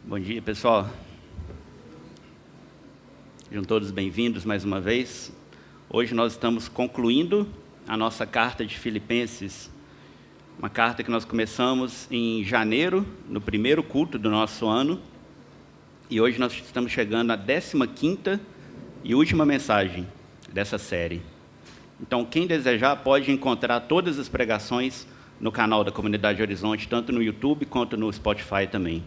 Bom dia, pessoal. Sejam todos bem-vindos mais uma vez. Hoje nós estamos concluindo a nossa carta de Filipenses, uma carta que nós começamos em janeiro, no primeiro culto do nosso ano, e hoje nós estamos chegando à 15ª e última mensagem dessa série. Então, quem desejar pode encontrar todas as pregações no canal da Comunidade Horizonte, tanto no YouTube quanto no Spotify também.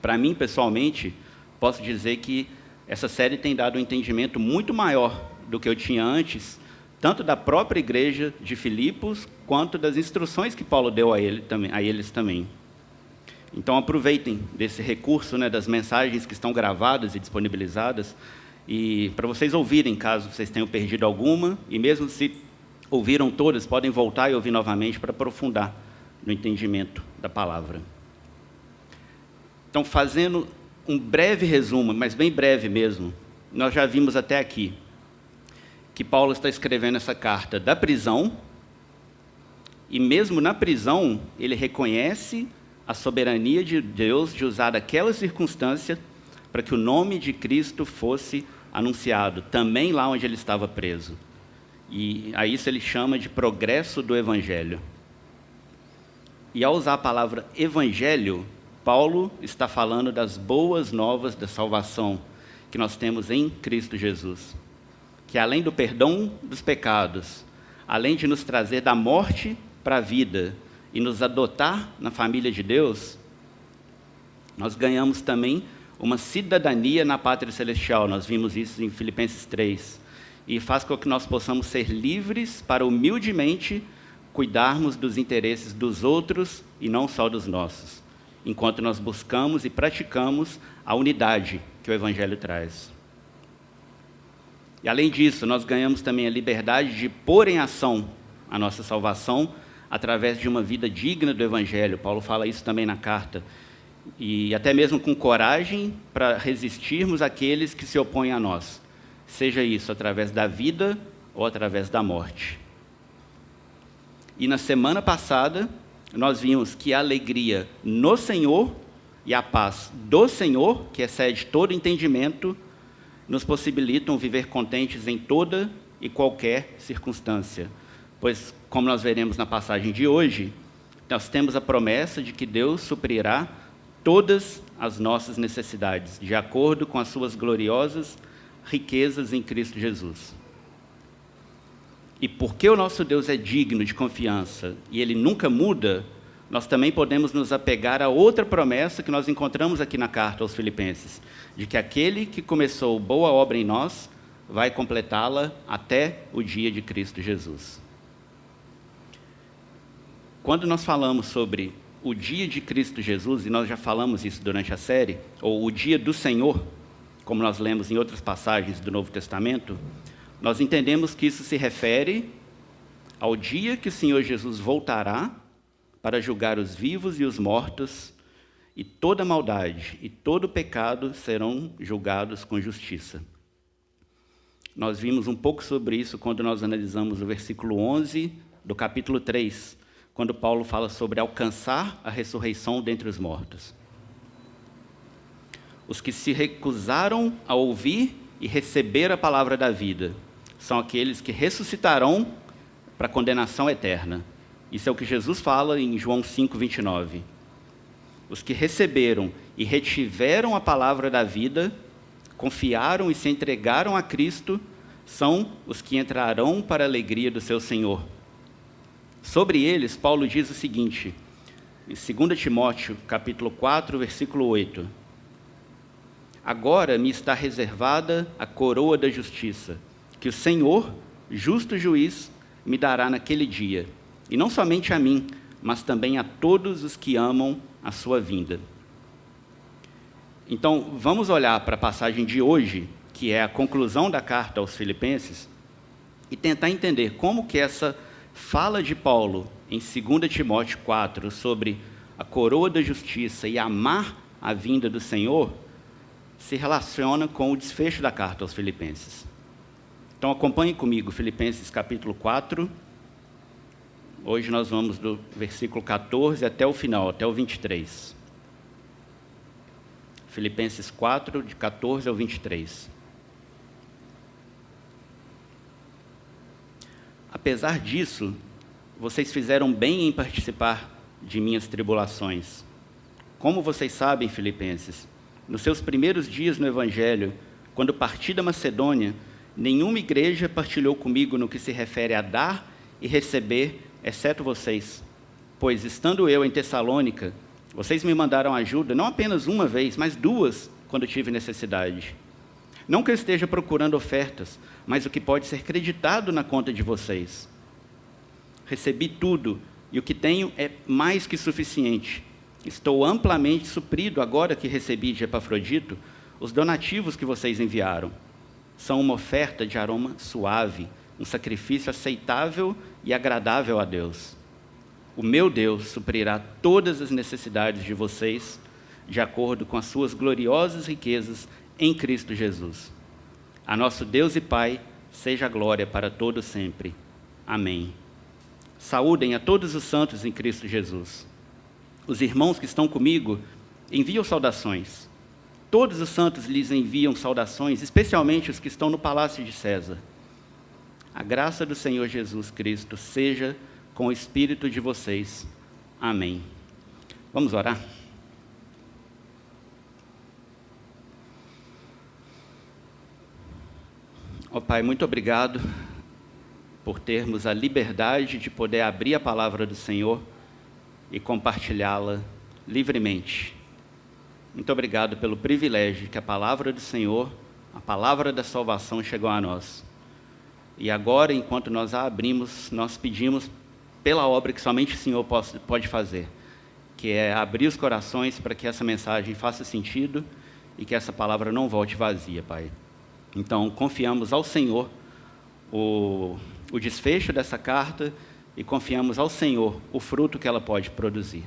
Para mim, pessoalmente, posso dizer que essa série tem dado um entendimento muito maior do que eu tinha antes, tanto da própria igreja de Filipos, quanto das instruções que Paulo deu a eles também. Então, aproveitem desse recurso, das mensagens que estão gravadas e disponibilizadas, e para vocês ouvirem, caso vocês tenham perdido alguma, e mesmo se ouviram todas, podem voltar e ouvir novamente para aprofundar no entendimento da palavra. Então, fazendo um breve resumo, mas bem breve mesmo, nós já vimos até aqui que Paulo está escrevendo essa carta da prisão, e mesmo na prisão, ele reconhece a soberania de Deus de usar aquela circunstância para que o nome de Cristo fosse anunciado, também lá onde ele estava preso. E a isso ele chama de progresso do Evangelho. E ao usar a palavra Evangelho, Paulo está falando das boas novas da salvação que nós temos em Cristo Jesus, que além do perdão dos pecados, além de nos trazer da morte para a vida e nos adotar na família de Deus, nós ganhamos também uma cidadania na pátria celestial. Nós vimos isso em Filipenses 3. E faz com que nós possamos ser livres para humildemente cuidarmos dos interesses dos outros e não só dos nossos, enquanto nós buscamos e praticamos a unidade que o Evangelho traz. E além disso, nós ganhamos também a liberdade de pôr em ação a nossa salvação através de uma vida digna do Evangelho. Paulo fala isso também na carta. E até mesmo com coragem para resistirmos àqueles que se opõem a nós, seja isso através da vida ou através da morte. E na semana passada, nós vimos que a alegria no Senhor e a paz do Senhor, que excede todo entendimento, nos possibilitam viver contentes em toda e qualquer circunstância. Pois, como nós veremos na passagem de hoje, nós temos a promessa de que Deus suprirá todas as nossas necessidades, de acordo com as suas gloriosas riquezas em Cristo Jesus. E porque o nosso Deus é digno de confiança e Ele nunca muda, nós também podemos nos apegar a outra promessa que nós encontramos aqui na carta aos Filipenses, de que aquele que começou boa obra em nós vai completá-la até o dia de Cristo Jesus. Quando nós falamos sobre o dia de Cristo Jesus, e nós já falamos isso durante a série, ou o dia do Senhor, como nós lemos em outras passagens do Novo Testamento, nós entendemos que isso se refere ao dia que o Senhor Jesus voltará para julgar os vivos e os mortos, e toda maldade e todo pecado serão julgados com justiça. Nós vimos um pouco sobre isso quando nós analisamos o versículo 11 do capítulo 3, quando Paulo fala sobre alcançar a ressurreição dentre os mortos. Os que se recusaram a ouvir e receber a palavra da vida são aqueles que ressuscitarão para a condenação eterna. Isso é o que Jesus fala em João 5:29. Os que receberam e retiveram a palavra da vida, confiaram e se entregaram a Cristo, são os que entrarão para a alegria do seu Senhor. Sobre eles, Paulo diz o seguinte, em 2 Timóteo, capítulo 4, versículo 8. Agora me está reservada a coroa da justiça, que o Senhor, justo juiz, me dará naquele dia, e não somente a mim, mas também a todos os que amam a sua vinda. Então, vamos olhar para a passagem de hoje, que é a conclusão da carta aos Filipenses, e tentar entender como que essa fala de Paulo em 2 Timóteo 4 sobre a coroa da justiça e amar a vinda do Senhor se relaciona com o desfecho da carta aos Filipenses. Então acompanhe comigo Filipenses capítulo 4. Hoje nós vamos do versículo 14 até o final, até o 23. Filipenses 4, de 14 ao 23. Apesar disso, vocês fizeram bem em participar de minhas tribulações. Como vocês sabem, filipenses, nos seus primeiros dias no Evangelho, quando parti da Macedônia, nenhuma igreja partilhou comigo no que se refere a dar e receber, exceto vocês. Pois, estando eu em Tessalônica, vocês me mandaram ajuda, não apenas uma vez, mas duas, quando tive necessidade. Não que eu esteja procurando ofertas, mas o que pode ser creditado na conta de vocês. Recebi tudo, e o que tenho é mais que suficiente. Estou amplamente suprido agora que recebi de Epafrodito os donativos que vocês enviaram. São uma oferta de aroma suave, um sacrifício aceitável e agradável a Deus. O meu Deus suprirá todas as necessidades de vocês, de acordo com as suas gloriosas riquezas em Cristo Jesus. A nosso Deus e Pai, seja a glória para todos sempre. Amém. Saúdem a todos os santos em Cristo Jesus. Os irmãos que estão comigo enviam saudações. Todos os santos lhes enviam saudações, especialmente os que estão no palácio de César. A graça do Senhor Jesus Cristo seja com o espírito de vocês. Amém. Vamos orar? Ó Pai, muito obrigado por termos a liberdade de poder abrir a palavra do Senhor e compartilhá-la livremente. Muito obrigado pelo privilégio que a palavra do Senhor, a palavra da salvação chegou a nós. E agora, enquanto nós a abrimos, nós pedimos pela obra que somente o Senhor pode fazer, que é abrir os corações para que essa mensagem faça sentido e que essa palavra não volte vazia, Pai. Então, confiamos ao Senhor o desfecho dessa carta e confiamos ao Senhor o fruto que ela pode produzir.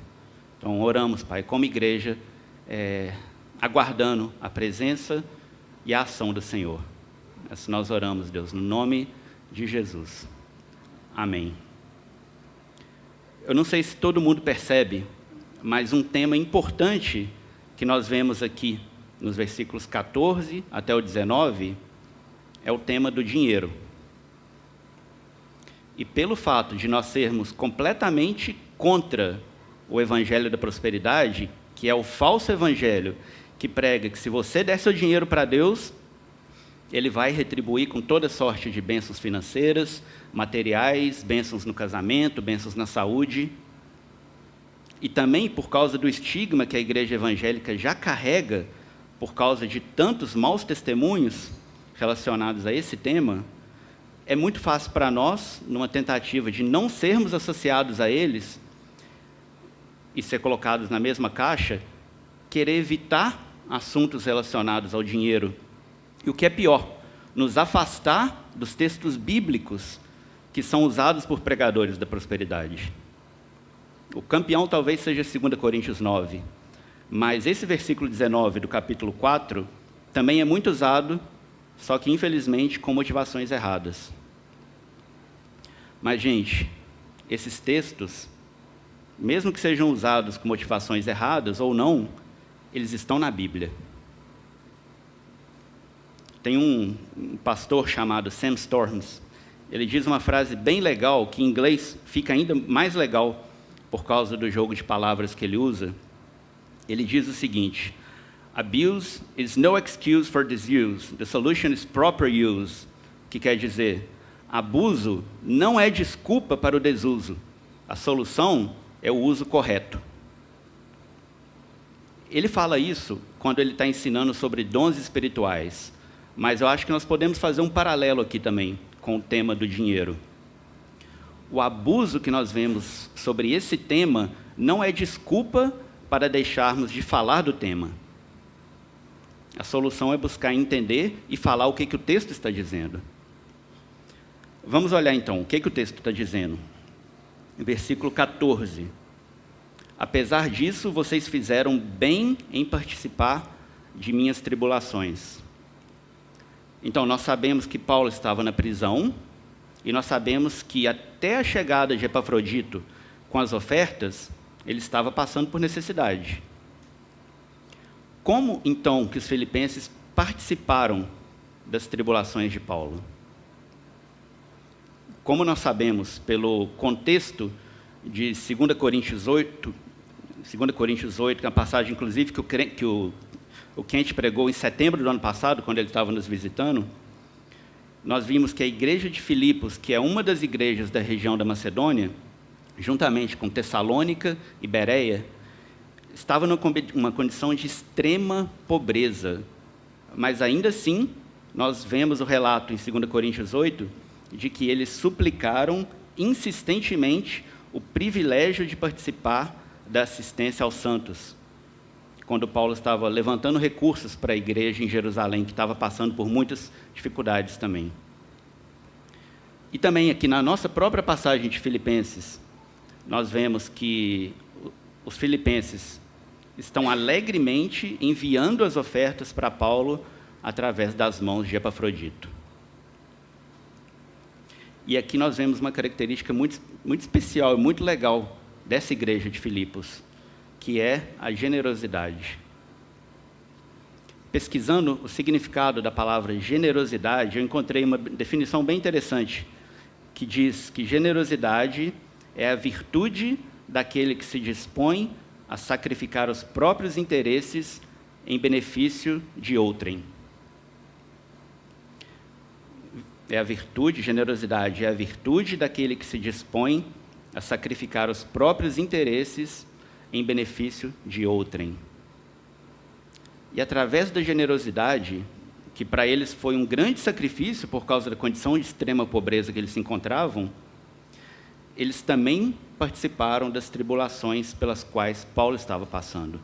Então, oramos, Pai, como igreja, aguardando a presença e a ação do Senhor. Assim nós oramos, Deus, no nome de Jesus. Amém. Eu não sei se todo mundo percebe, mas um tema importante que nós vemos aqui nos versículos 14 até o 19 é o tema do dinheiro. E pelo fato de nós sermos completamente contra o evangelho da prosperidade, que é o falso evangelho que prega que se você der seu dinheiro para Deus, Ele vai retribuir com toda sorte de bênçãos financeiras, materiais, bênçãos no casamento, bênçãos na saúde. E também por causa do estigma que a igreja evangélica já carrega, por causa de tantos maus testemunhos relacionados a esse tema, é muito fácil para nós, numa tentativa de não sermos associados a eles e ser colocados na mesma caixa, querer evitar assuntos relacionados ao dinheiro. E o que é pior, nos afastar dos textos bíblicos que são usados por pregadores da prosperidade. O campeão talvez seja 2 Coríntios 9, mas esse versículo 19 do capítulo 4 também é muito usado, só que infelizmente com motivações erradas. Mas, gente, esses textos, mesmo que sejam usados com motivações erradas ou não, eles estão na Bíblia. Tem um pastor chamado Sam Storms, ele diz uma frase bem legal, que em inglês fica ainda mais legal por causa do jogo de palavras que ele usa. Ele diz o seguinte: abuse is no excuse for disuse, the solution is proper use, que quer dizer, abuso não é desculpa para o desuso, a solução é o uso correto. Ele fala isso quando ele está ensinando sobre dons espirituais, mas eu acho que nós podemos fazer um paralelo aqui também com o tema do dinheiro. O abuso que nós vemos sobre esse tema não é desculpa para deixarmos de falar do tema. A solução é buscar entender e falar o que o texto está dizendo. Vamos olhar então o que o texto está dizendo. Versículo 14. Apesar disso, vocês fizeram bem em participar de minhas tribulações. Então, nós sabemos que Paulo estava na prisão, e nós sabemos que até a chegada de Epafrodito com as ofertas, ele estava passando por necessidade. como, então, que os filipenses participaram das tribulações de Paulo? Como nós sabemos, pelo contexto de 2 Coríntios 8, que é uma passagem, inclusive, que o Kent pregou em setembro do ano passado, quando ele estava nos visitando, nós vimos que a igreja de Filipos, que é uma das igrejas da região da Macedônia, juntamente com Tessalônica e Bereia, estava numa condição de extrema pobreza. Mas, ainda assim, nós vemos o relato em 2 Coríntios 8, de que eles suplicaram insistentemente o privilégio de participar da assistência aos santos, quando Paulo estava levantando recursos para a igreja em Jerusalém, que estava passando por muitas dificuldades também. E também aqui na nossa própria passagem de Filipenses, nós vemos que os filipenses estão alegremente enviando as ofertas para Paulo através das mãos de Epafrodito. E aqui nós vemos uma característica muito especial e muito legal dessa igreja de Filipos, que é a generosidade. Pesquisando o significado da palavra generosidade, eu encontrei uma definição bem interessante, que diz que generosidade é a virtude daquele que se dispõe a sacrificar os próprios interesses em benefício de outrem. Generosidade é a virtude daquele que se dispõe a sacrificar os próprios interesses em benefício de outrem. E através da generosidade, que para eles foi um grande sacrifício por causa da condição de extrema pobreza que eles se encontravam, eles também participaram das tribulações pelas quais Paulo estava passando.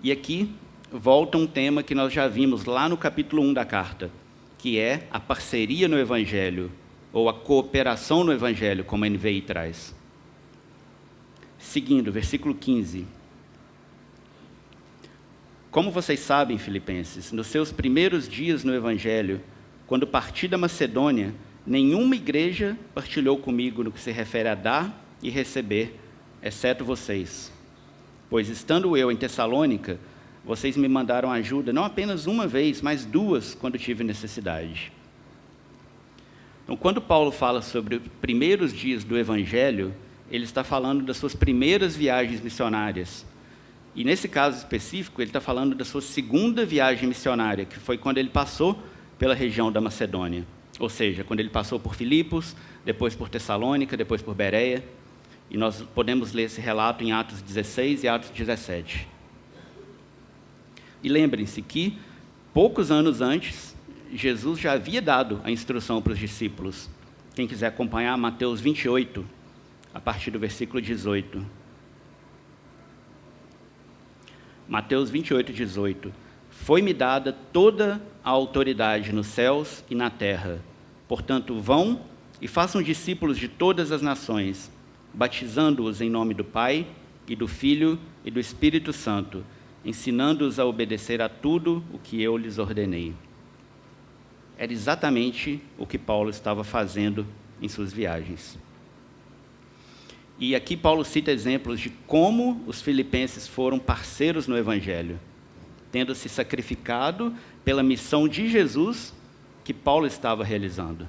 E aqui volta um tema que nós já vimos lá no capítulo 1 da carta, que é a parceria no Evangelho, ou a cooperação no Evangelho, como a NVI traz. Seguindo, versículo 15. Como vocês sabem, filipenses, nos seus primeiros dias no Evangelho, quando parti da Macedônia, nenhuma igreja partilhou comigo no que se refere a dar e receber, exceto vocês. Pois, estando eu em Tessalônica, vocês me mandaram ajuda não apenas uma vez, mas duas, quando tive necessidade. Então, quando Paulo fala sobre os primeiros dias do Evangelho, ele está falando das suas primeiras viagens missionárias. E, nesse caso específico, ele está falando da sua segunda viagem missionária, que foi quando ele passou pela região da Macedônia. Ou seja, quando ele passou por Filipos, depois por Tessalônica, depois por Bereia. E nós podemos ler esse relato em Atos 16 e Atos 17. E lembrem-se que, poucos anos antes, Jesus já havia dado a instrução para os discípulos. Quem quiser acompanhar, Mateus 28, a partir do versículo 18. Mateus 28, 18. Foi-me dada toda a autoridade nos céus e na terra. Portanto, vão e façam discípulos de todas as nações, batizando-os em nome do Pai, e do Filho, e do Espírito Santo, ensinando-os a obedecer a tudo o que eu lhes ordenei. Era exatamente o que Paulo estava fazendo em suas viagens. E aqui Paulo cita exemplos de como os filipenses foram parceiros no Evangelho, tendo se sacrificado pela missão de Jesus que Paulo estava realizando.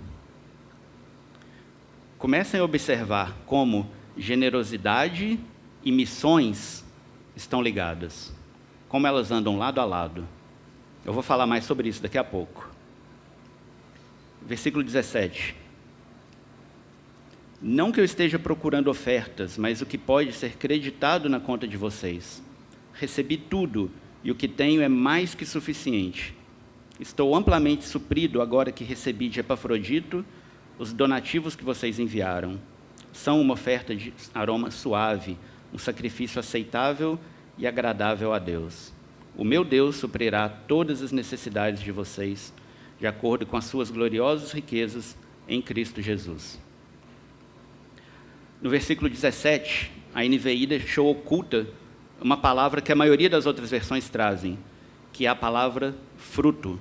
Comecem a observar como generosidade e missões estão ligadas, como elas andam lado a lado. Eu vou falar mais sobre isso daqui a pouco. Versículo 17. Não que eu esteja procurando ofertas, mas o que pode ser creditado na conta de vocês. Recebi tudo, e o que tenho é mais que suficiente. Estou amplamente suprido agora que recebi de Epafrodito os donativos que vocês enviaram. São uma oferta de aroma suave, um sacrifício aceitável e agradável a Deus. O meu Deus suprirá todas as necessidades de vocês, de acordo com as suas gloriosas riquezas em Cristo Jesus. No versículo 17, a NVI deixou oculta uma palavra que a maioria das outras versões trazem, que é a palavra fruto.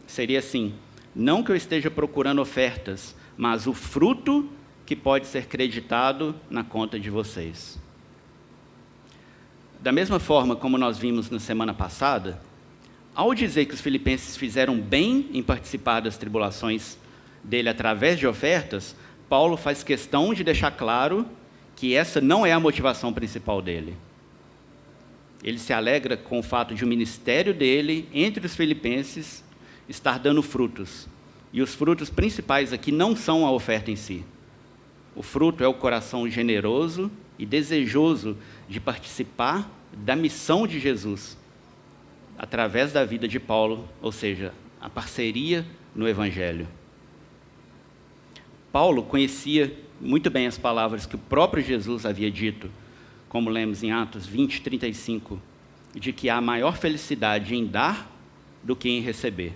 Seria assim: não que eu esteja procurando ofertas, mas o fruto que pode ser creditado na conta de vocês. Da mesma forma como nós vimos na semana passada, ao dizer que os filipenses fizeram bem em participar das tribulações dele através de ofertas, Paulo faz questão de deixar claro que essa não é a motivação principal dele. Ele se alegra com o fato de o ministério dele entre os filipenses estar dando frutos. E os frutos principais aqui não são a oferta em si. O fruto é o coração generoso e desejoso de participar da missão de Jesus através da vida de Paulo, ou seja, a parceria no Evangelho. Paulo conhecia muito bem as palavras que o próprio Jesus havia dito, como lemos em Atos 20, 35, de que há maior felicidade em dar do que em receber.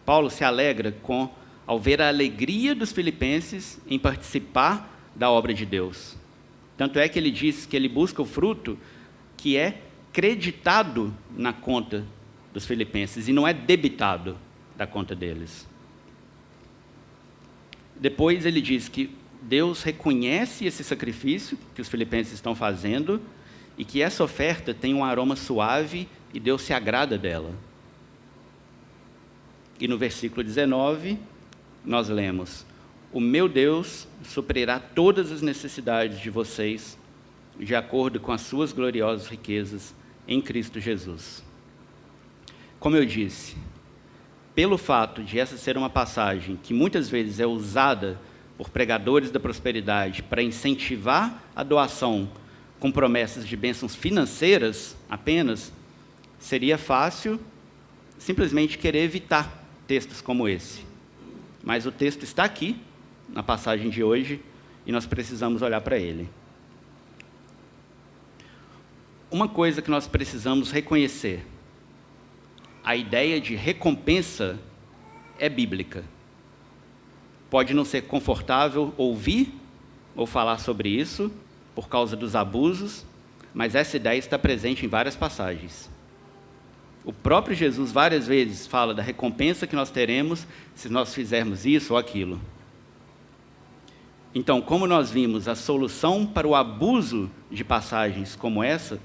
Paulo se alegra ao ver a alegria dos filipenses em participar da obra de Deus. Tanto é que ele diz que ele busca o fruto que é creditado na conta dos filipenses e não é debitado da conta deles. Depois ele diz que Deus reconhece esse sacrifício que os filipenses estão fazendo e que essa oferta tem um aroma suave e Deus se agrada dela. E no versículo 19, nós lemos: o meu Deus suprirá todas as necessidades de vocês, de acordo com as suas gloriosas riquezas em Cristo Jesus. Como eu disse, pelo fato de essa ser uma passagem que muitas vezes é usada por pregadores da prosperidade para incentivar a doação com promessas de bênçãos financeiras apenas, seria fácil simplesmente querer evitar textos como esse. Mas o texto está aqui, na passagem de hoje, e nós precisamos olhar para ele. Uma coisa que nós precisamos reconhecer: a ideia de recompensa é bíblica. Pode não ser confortável ouvir ou falar sobre isso, por causa dos abusos, mas essa ideia está presente em várias passagens. O próprio Jesus várias vezes fala da recompensa que nós teremos se nós fizermos isso ou aquilo. Então, como nós vimos, a solução para o abuso de passagens como essa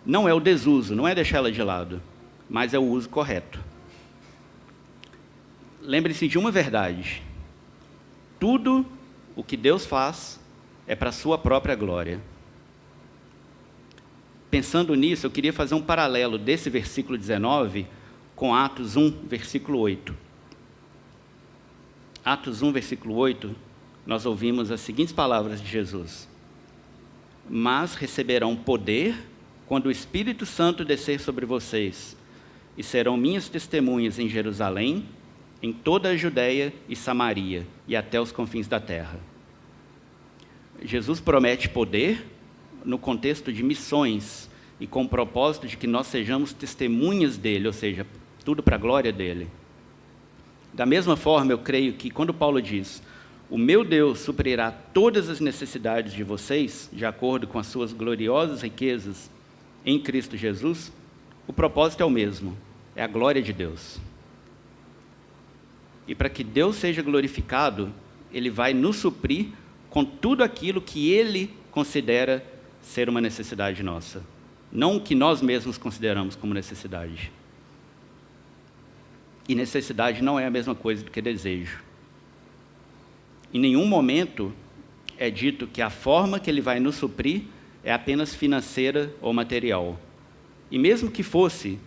não é o desuso, não é deixá-la de lado, mas é o uso correto. Lembre-se de uma verdade: tudo o que Deus faz é para a sua própria glória. Pensando nisso, eu queria fazer um paralelo desse versículo 19 com Atos 1, versículo 8. Atos 1, versículo 8, nós ouvimos as seguintes palavras de Jesus: mas receberão poder quando o Espírito Santo descer sobre vocês, e serão minhas testemunhas em Jerusalém, em toda a Judéia e Samaria, e até os confins da terra. Jesus promete poder no contexto de missões e com o propósito de que nós sejamos testemunhas dele, ou seja, tudo para a glória dele. Da mesma forma, eu creio que quando Paulo diz: o meu Deus suprirá todas as necessidades de vocês, de acordo com as suas gloriosas riquezas em Cristo Jesus, o propósito é o mesmo, é a glória de Deus. E para que Deus seja glorificado, ele vai nos suprir com tudo aquilo que ele considera ser uma necessidade nossa, não o que nós mesmos consideramos como necessidade. E necessidade não é a mesma coisa do que desejo. Em nenhum momento é dito que a forma que ele vai nos suprir é apenas financeira ou material. E mesmo que fosse,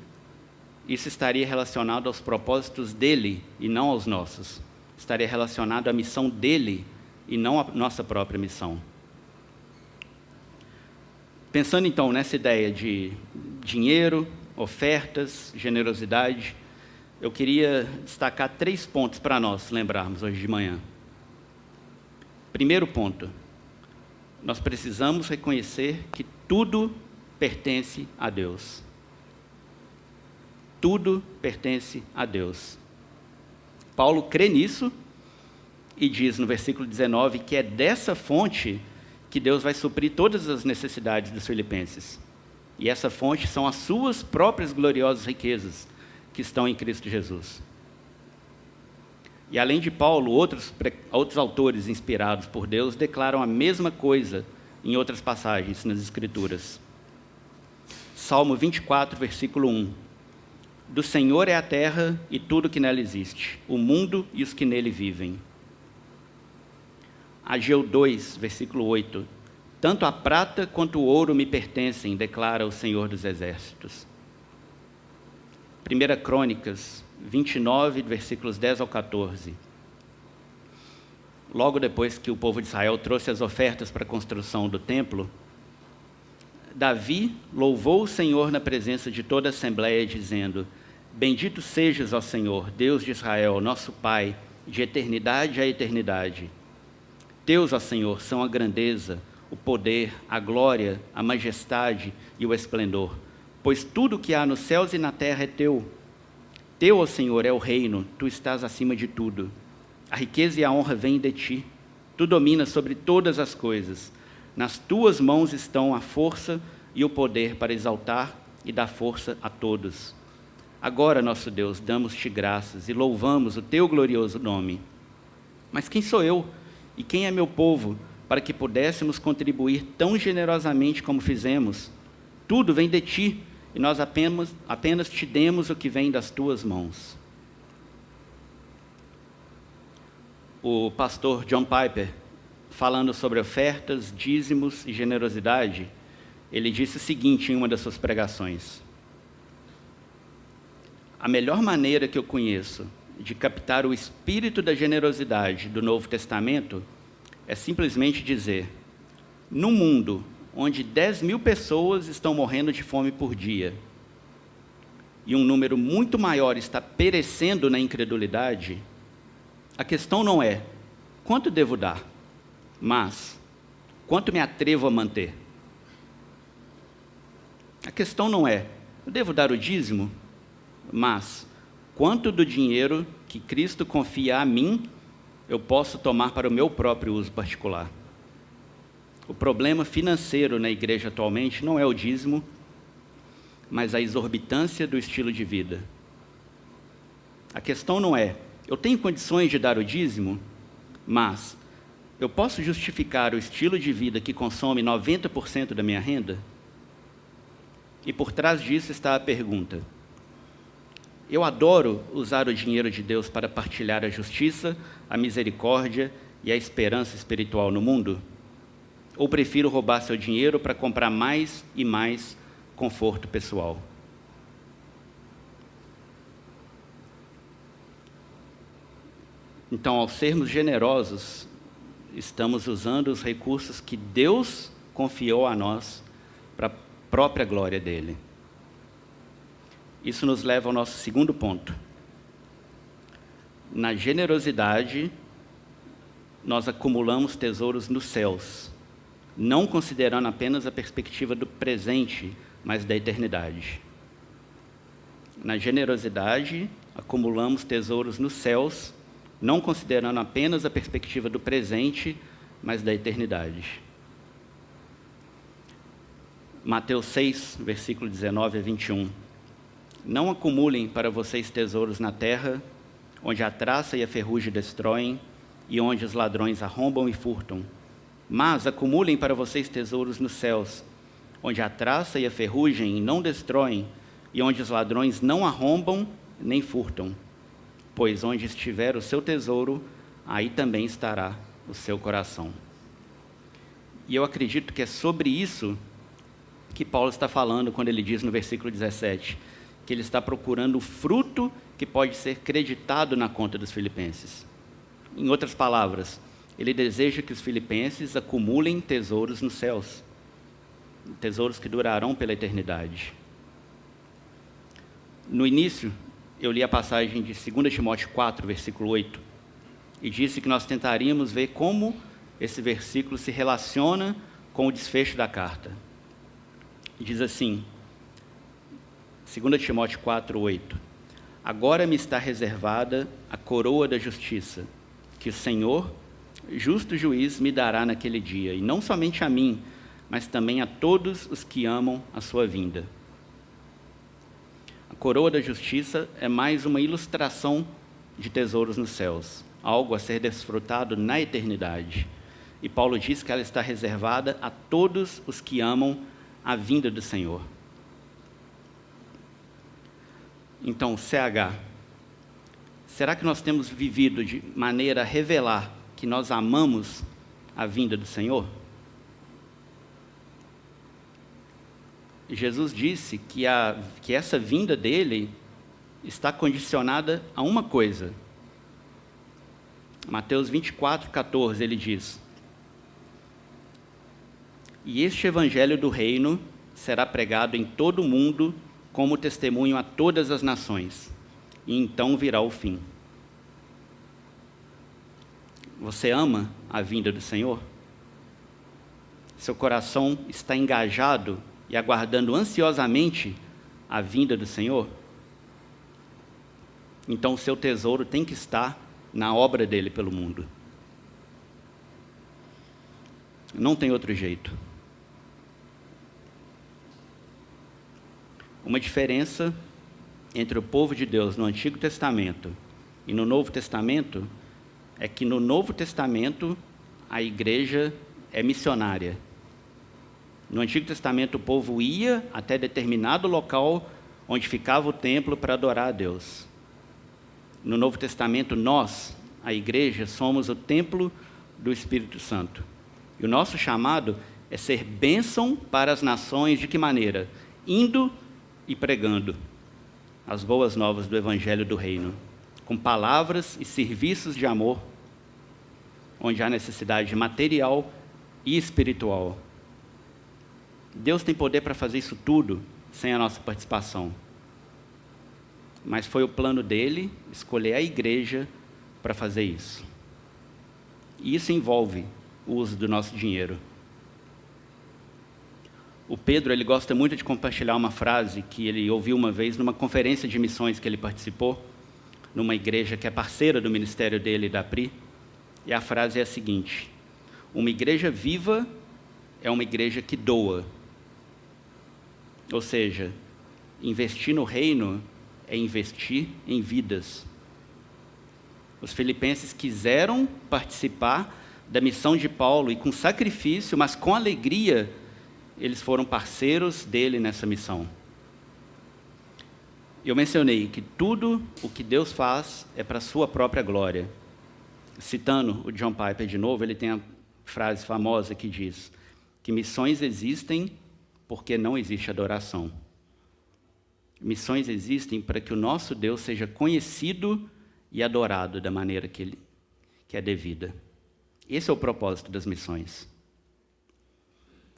isso estaria relacionado aos propósitos dele e não aos nossos. Estaria relacionado à missão dele e não à nossa própria missão. Pensando então nessa ideia de dinheiro, ofertas, generosidade, eu queria destacar 3 pontos para nós lembrarmos hoje de manhã. Primeiro ponto: nós precisamos reconhecer que tudo pertence a Deus. Tudo pertence a Deus. Paulo crê nisso e diz no versículo 19 que é dessa fonte que Deus vai suprir todas as necessidades dos filipenses. E essa fonte são as suas próprias gloriosas riquezas que estão em Cristo Jesus. E além de Paulo, outros autores inspirados por Deus declaram a mesma coisa em outras passagens nas Escrituras. Salmo 24, versículo 1. Do Senhor é a terra e tudo que nela existe, o mundo e os que nele vivem. Ageu 2, versículo 8. Tanto a prata quanto o ouro me pertencem, declara o Senhor dos Exércitos. 1 Crônicas 29, versículos 10 ao 14. Logo depois que o povo de Israel trouxe as ofertas para a construção do templo, Davi louvou o Senhor na presença de toda a assembleia, dizendo: Bendito sejas, ó Senhor, Deus de Israel, nosso Pai, de eternidade a eternidade. Teus, ó Senhor, são a grandeza, o poder, a glória, a majestade e o esplendor, pois tudo o que há nos céus e na terra é teu. Teu, ó Senhor, é o reino, tu estás acima de tudo. A riqueza e a honra vêm de ti. Tu dominas sobre todas as coisas. Nas tuas mãos estão a força e o poder para exaltar e dar força a todos. Agora, nosso Deus, damos-te graças e louvamos o teu glorioso nome. Mas quem sou eu e quem é meu povo para que pudéssemos contribuir tão generosamente como fizemos? Tudo vem de ti e nós apenas te demos o que vem das tuas mãos. O pastor John Piper, falando sobre ofertas, dízimos e generosidade, ele disse o seguinte em uma das suas pregações: a melhor maneira que eu conheço de captar o espírito da generosidade do Novo Testamento é simplesmente dizer: num mundo onde 10.000 pessoas estão morrendo de fome por dia e um número muito maior está perecendo na incredulidade, a questão não é quanto devo dar, mas quanto me atrevo a manter. A questão não é eu devo dar o dízimo, mas quanto do dinheiro que Cristo confia a mim eu posso tomar para o meu próprio uso particular. O problema financeiro na igreja atualmente não é o dízimo, mas a exorbitância do estilo de vida. A questão não é eu tenho condições de dar o dízimo, mas eu posso justificar o estilo de vida que consome 90% da minha renda? E por trás disso está a pergunta: eu adoro usar o dinheiro de Deus para partilhar a justiça, a misericórdia e a esperança espiritual no mundo? Ou prefiro roubar seu dinheiro para comprar mais e mais conforto pessoal? Então, ao sermos generosos, estamos usando os recursos que Deus confiou a nós para a própria glória dele. Isso nos leva ao nosso segundo ponto. Na generosidade, nós acumulamos tesouros nos céus, não considerando apenas a perspectiva do presente, mas da eternidade. Na generosidade, acumulamos tesouros nos céus, não considerando apenas a perspectiva do presente, mas da eternidade. Mateus 6, versículo 19 a 21. Não acumulem para vocês tesouros na terra, onde a traça e a ferrugem destroem, e onde os ladrões arrombam e furtam. Mas acumulem para vocês tesouros nos céus, onde a traça e a ferrugem não destroem, e onde os ladrões não arrombam nem furtam. Pois onde estiver o seu tesouro, aí também estará o seu coração. E eu acredito que é sobre isso que Paulo está falando quando ele diz no versículo 17, que ele está procurando o fruto que pode ser creditado na conta dos filipenses. Em outras palavras, ele deseja que os filipenses acumulem tesouros nos céus, tesouros que durarão pela eternidade. No início, eu li a passagem de 2 Timóteo 4, versículo 8, e disse que nós tentaríamos ver como esse versículo se relaciona com o desfecho da carta. Diz assim, 2 Timóteo 4, 8, agora me está reservada a coroa da justiça, que o Senhor, justo juiz, me dará naquele dia, e não somente a mim, mas também a todos os que amam a sua vinda. A coroa da justiça é mais uma ilustração de tesouros nos céus, algo a ser desfrutado na eternidade. E Paulo diz que ela está reservada a todos os que amam a vinda do Senhor. Então, CH, será que nós temos vivido de maneira a revelar que nós amamos a vinda do Senhor? Jesus disse que essa vinda dele está condicionada a uma coisa. Mateus 24:14, ele diz: e este evangelho do reino será pregado em todo o mundo como testemunho a todas as nações, e então virá o fim. Você ama a vinda do Senhor? Seu coração está engajado e aguardando ansiosamente a vinda do Senhor? Então o seu tesouro tem que estar na obra dele pelo mundo. Não tem outro jeito. Uma diferença entre o povo de Deus no Antigo Testamento e no Novo Testamento é que no Novo Testamento a igreja é missionária. No Antigo Testamento o povo ia até determinado local onde ficava o templo para adorar a Deus. No Novo Testamento nós, a igreja, somos o templo do Espírito Santo. E o nosso chamado é ser bênção para as nações. De que maneira? Indo e pregando as boas novas do Evangelho do Reino, com palavras e serviços de amor, onde há necessidade material e espiritual. Deus tem poder para fazer isso tudo sem a nossa participação. Mas foi o plano dele escolher a igreja para fazer isso. E isso envolve o uso do nosso dinheiro. O Pedro, ele gosta muito de compartilhar uma frase que ele ouviu uma vez numa conferência de missões que ele participou, numa igreja que é parceira do ministério dele, da PRI, e a frase é a seguinte: uma igreja viva é uma igreja que doa. Ou seja, investir no reino é investir em vidas. Os filipenses quiseram participar da missão de Paulo e com sacrifício, mas com alegria, eles foram parceiros dele nessa missão. Eu mencionei que tudo o que Deus faz é para a sua própria glória. Citando o John Piper de novo, ele tem a frase famosa que diz que missões existem porque não existe adoração. Missões existem para que o nosso Deus seja conhecido e adorado da maneira que é devida. Esse é o propósito das missões.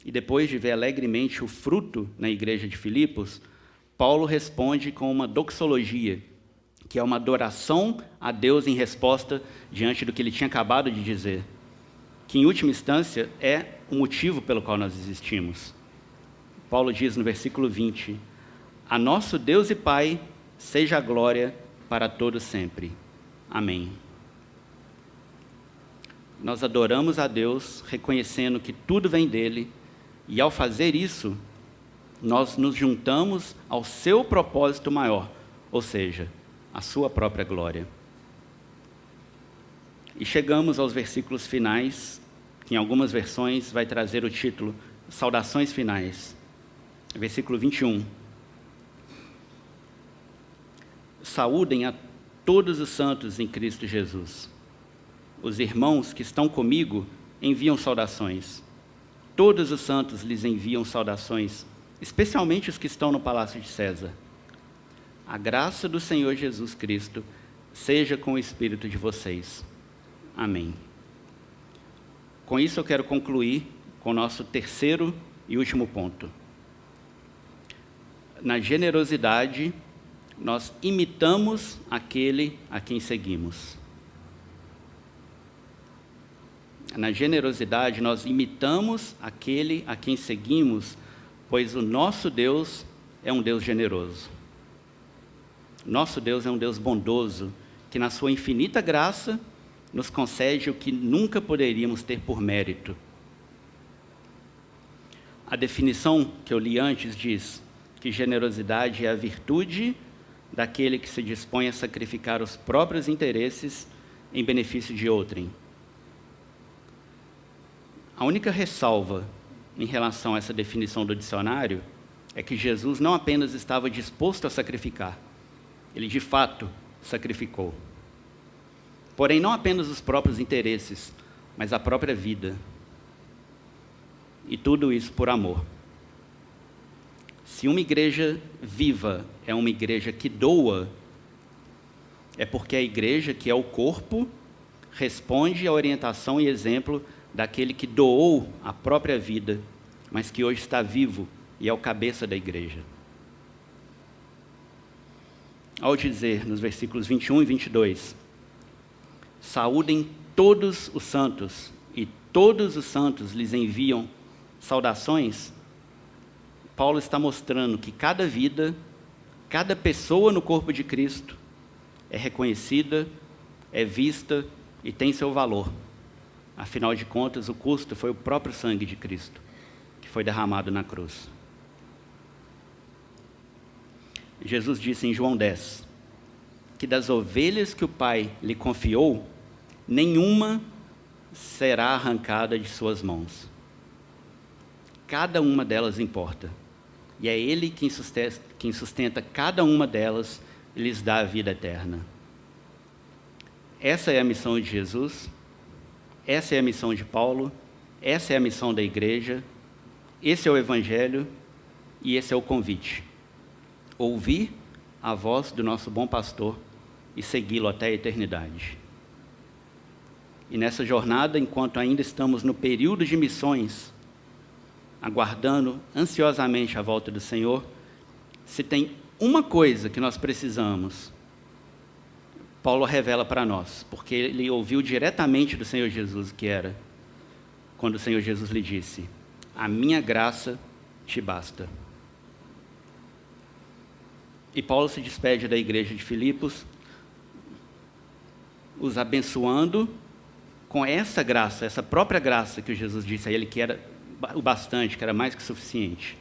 E depois de ver alegremente o fruto na igreja de Filipos, Paulo responde com uma doxologia, que é uma adoração a Deus em resposta diante do que ele tinha acabado de dizer, que em última instância é o motivo pelo qual nós existimos. Paulo diz no versículo 20: a nosso Deus e Pai seja a glória para todos sempre. Amém. Nós adoramos a Deus, reconhecendo que tudo vem dele, e ao fazer isso, nós nos juntamos ao seu propósito maior, ou seja, a sua própria glória. E chegamos aos versículos finais, que em algumas versões vai trazer o título Saudações Finais. Versículo 21. Saúdem a todos os santos em Cristo Jesus. Os irmãos que estão comigo enviam saudações. Todos os santos lhes enviam saudações, especialmente os que estão no palácio de César. A graça do Senhor Jesus Cristo seja com o espírito de vocês. Amém. Com isso eu quero concluir com o nosso terceiro e último ponto. Na generosidade, nós imitamos aquele a quem seguimos. Na generosidade, nós imitamos aquele a quem seguimos, pois o nosso Deus é um Deus generoso. Nosso Deus é um Deus bondoso, que na sua infinita graça nos concede o que nunca poderíamos ter por mérito. A definição que eu li antes diz que generosidade é a virtude daquele que se dispõe a sacrificar os próprios interesses em benefício de outrem. A única ressalva em relação a essa definição do dicionário é que Jesus não apenas estava disposto a sacrificar, Ele de fato sacrificou. Porém, não apenas os próprios interesses, mas a própria vida. E tudo isso por amor. Se uma igreja viva é uma igreja que doa, é porque a igreja, que é o corpo, responde à orientação e exemplo daquele que doou a própria vida, mas que hoje está vivo e é o cabeça da igreja. Ao dizer, nos versículos 21 e 22, saúdem todos os santos, e todos os santos lhes enviam saudações, Paulo está mostrando que cada vida, cada pessoa no corpo de Cristo é reconhecida, é vista e tem seu valor. Afinal de contas, o custo foi o próprio sangue de Cristo, que foi derramado na cruz. Jesus disse em João 10, que das ovelhas que o Pai lhe confiou, nenhuma será arrancada de suas mãos. Cada uma delas importa. E é Ele quem sustenta cada uma delas e lhes dá a vida eterna. Essa é a missão de Jesus, essa é a missão de Paulo, essa é a missão da igreja, esse é o Evangelho e esse é o convite. Ouvir a voz do nosso bom pastor e segui-lo até a eternidade. E nessa jornada, enquanto ainda estamos no período de missões, aguardando ansiosamente a volta do Senhor, se tem uma coisa que nós precisamos, Paulo revela para nós, porque ele ouviu diretamente do Senhor Jesus, que era quando o Senhor Jesus lhe disse: a minha graça te basta. E Paulo se despede da igreja de Filipos, os abençoando com essa graça, essa própria graça que Jesus disse a ele que era o bastante, que era mais que suficiente,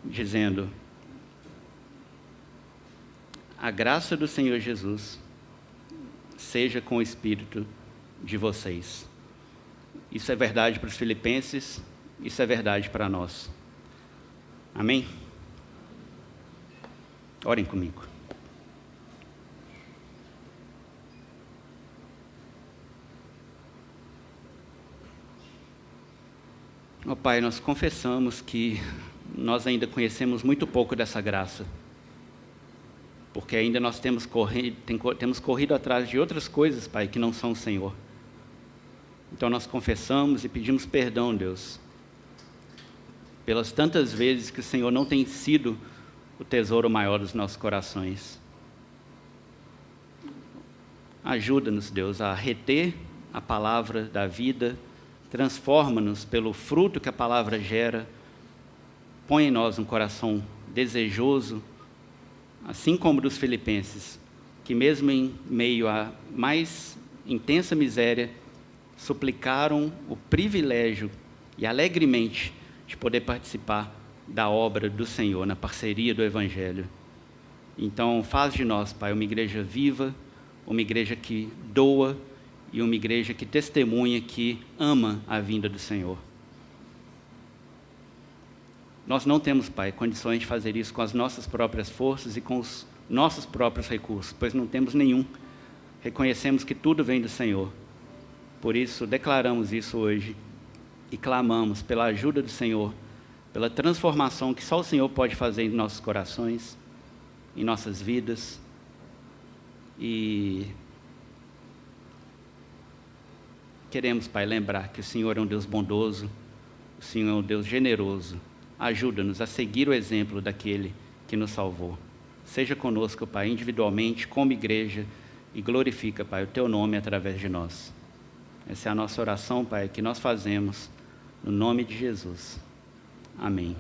dizendo: a graça do Senhor Jesus seja com o espírito de vocês. Isso é verdade para os filipenses, isso é verdade para nós. Amém? Orem comigo. Ó Pai, nós confessamos que nós ainda conhecemos muito pouco dessa graça, porque ainda nós temos corrido atrás de outras coisas, Pai, que não são o Senhor. Então nós confessamos e pedimos perdão, Deus, pelas tantas vezes que o Senhor não tem sido o tesouro maior dos nossos corações. Ajuda-nos, Deus, a reter a palavra da vida, transforma-nos pelo fruto que a palavra gera, põe em nós um coração desejoso, assim como dos filipenses, que mesmo em meio à mais intensa miséria, suplicaram o privilégio e alegremente de poder participar da obra do Senhor, na parceria do Evangelho. Então, faz de nós, Pai, uma igreja viva, uma igreja que doa e uma igreja que testemunha, que ama a vinda do Senhor. Nós não temos, Pai, condições de fazer isso com as nossas próprias forças e com os nossos próprios recursos, pois não temos nenhum. Reconhecemos que tudo vem do Senhor. Por isso, declaramos isso hoje e clamamos pela ajuda do Senhor, pela transformação que só o Senhor pode fazer em nossos corações, em nossas vidas. E queremos, Pai, lembrar que o Senhor é um Deus bondoso, o Senhor é um Deus generoso. Ajuda-nos a seguir o exemplo daquele que nos salvou. Seja conosco, Pai, individualmente, como igreja, e glorifica, Pai, o Teu nome através de nós. Essa é a nossa oração, Pai, que nós fazemos no nome de Jesus. Amém.